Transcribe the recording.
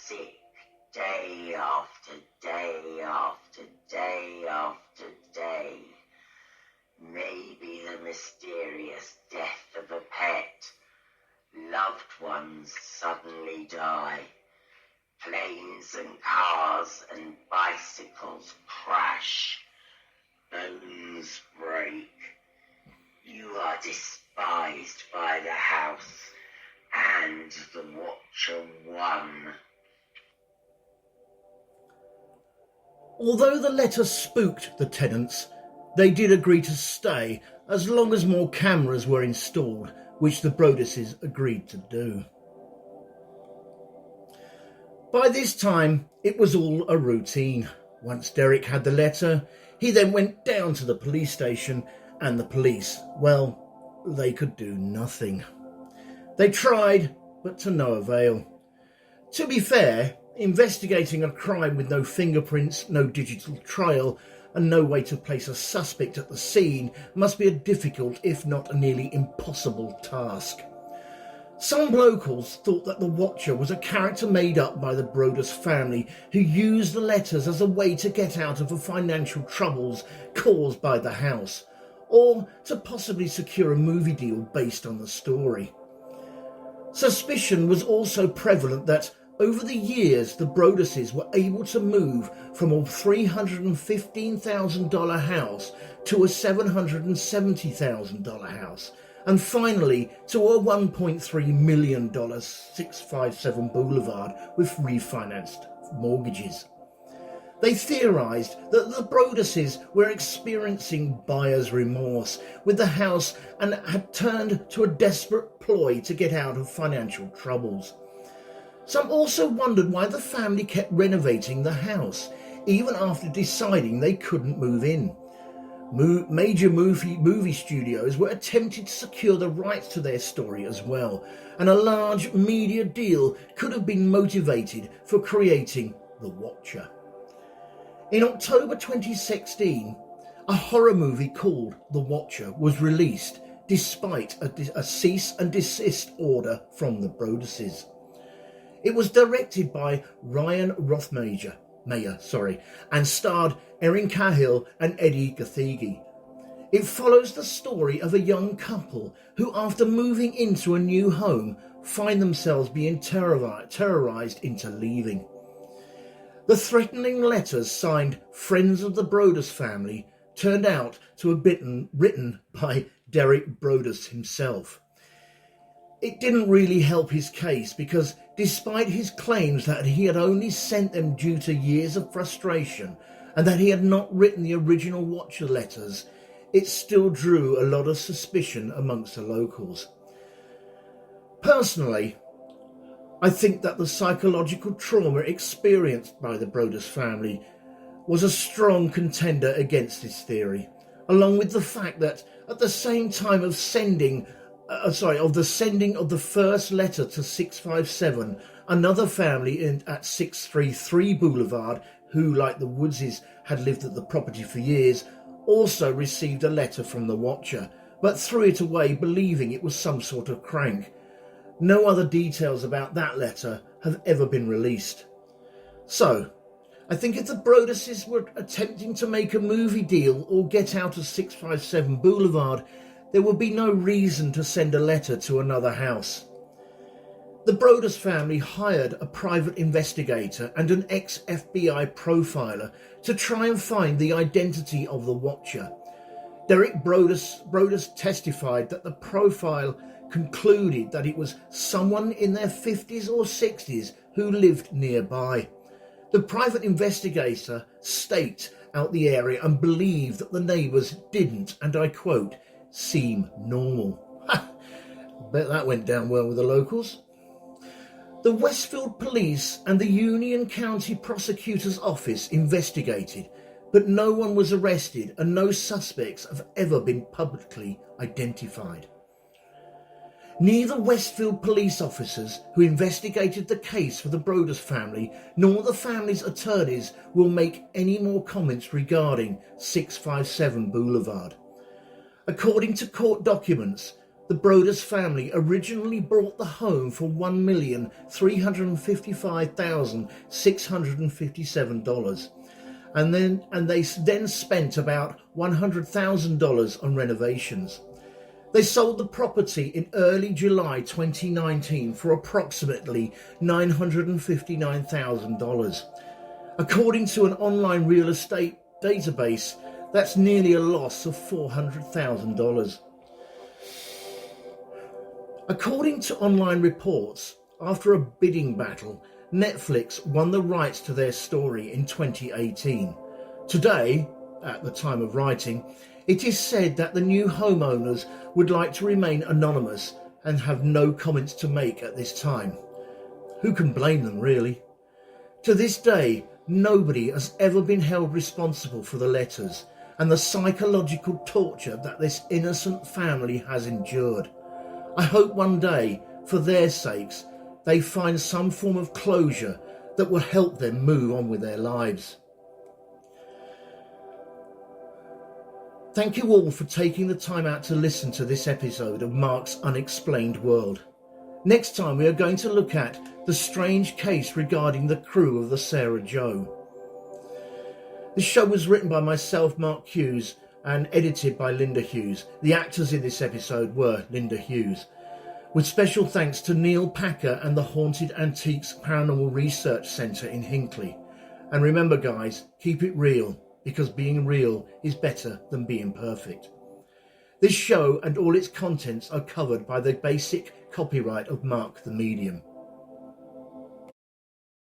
sick day after day after day after day. Maybe the mysterious death of a pet. Loved ones suddenly die. Planes and cars and bicycles crash. Bones break. You are despised by the house, and the Watcher won. Although the letter spooked the tenants, they did agree to stay as long as more cameras were installed, which the Broadduses agreed to do. By this time, it was all a routine. Once Derek had the letter, he then went down to the police station, and the police, well, they could do nothing. They tried, but to no avail. To be fair, investigating a crime with no fingerprints, no digital trail, and no way to place a suspect at the scene must be a difficult, if not a nearly impossible task. Some locals thought that the Watcher was a character made up by the Broaddus family who used the letters as a way to get out of the financial troubles caused by the house, or to possibly secure a movie deal based on the story. Suspicion was also prevalent that over the years the Broadduses were able to move from a $315,000 house to a $770,000 house, and finally to a $1.3 million 657 Boulevard with refinanced mortgages. They theorised that the Broadduses were experiencing buyer's remorse with the house and had turned to a desperate ploy to get out of financial troubles. Some also wondered why the family kept renovating the house, even after deciding they couldn't move in. Major movie studios were attempting to secure the rights to their story as well, and a large media deal could have been motivated for creating The Watcher. In October 2016, a horror movie called The Watcher was released despite a cease and desist order from the Broadduses. It was directed by Ryan Rothmayer, and starred Erin Cahill and Eddie Gathegi. It follows the story of a young couple who, after moving into a new home, find themselves being terrorised into leaving. The threatening letters signed Friends of the Broaddus Family turned out to have been written by Derek Broaddus himself. It didn't really help his case because despite his claims that he had only sent them due to years of frustration and that he had not written the original Watcher letters, it still drew a lot of suspicion amongst the locals. Personally, I think that the psychological trauma experienced by the Broaddus family was a strong contender against this theory, along with the fact that at the same time of the sending of the first letter to 657, another family at 633 Boulevard, who, like the Woodses, had lived at the property for years, also received a letter from the Watcher, but threw it away believing it was some sort of crank. No other details about that letter have ever been released. So, I think if the Broadduses were attempting to make a movie deal or get out of 657 Boulevard, there would be no reason to send a letter to another house. The Broaddus family hired a private investigator and an ex-FBI profiler to try and find the identity of the Watcher. Derek Broaddus testified that the profile concluded that it was someone in their 50s or 60s who lived nearby. The private investigator staked out the area and believed that the neighbours didn't, and I quote, seem normal. Bet that went down well with the locals. The Westfield Police and the Union County Prosecutor's Office investigated, but no one was arrested and no suspects have ever been publicly identified. Neither Westfield police officers who investigated the case for the Broaddus family nor the family's attorneys will make any more comments regarding 657 Boulevard. According to court documents, the Broaddus family originally bought the home for $1,355,657, and they then spent about $100,000 on renovations. They sold the property in early July 2019 for approximately $959,000. According to an online real estate database, that's nearly a loss of $400,000. According to online reports, after a bidding battle, Netflix won the rights to their story in 2018. Today, at the time of writing, it is said that the new homeowners would like to remain anonymous and have no comments to make at this time. Who can blame them, really? To this day, nobody has ever been held responsible for the letters and the psychological torture that this innocent family has endured. I hope one day, for their sakes, they find some form of closure that will help them move on with their lives. Thank you all for taking the time out to listen to this episode of Mark's Unexplained World. Next time we are going to look at the strange case regarding the crew of the Sarah Joe. This show was written by myself, Mark Hughes, and edited by Linda Hughes. The actors in this episode were Linda Hughes. With special thanks to Neil Packer and the Haunted Antiques Paranormal Research Centre in Hinckley. And remember guys, keep it real, because being real is better than being perfect. This show and all its contents are covered by the basic copyright of Mark the Medium.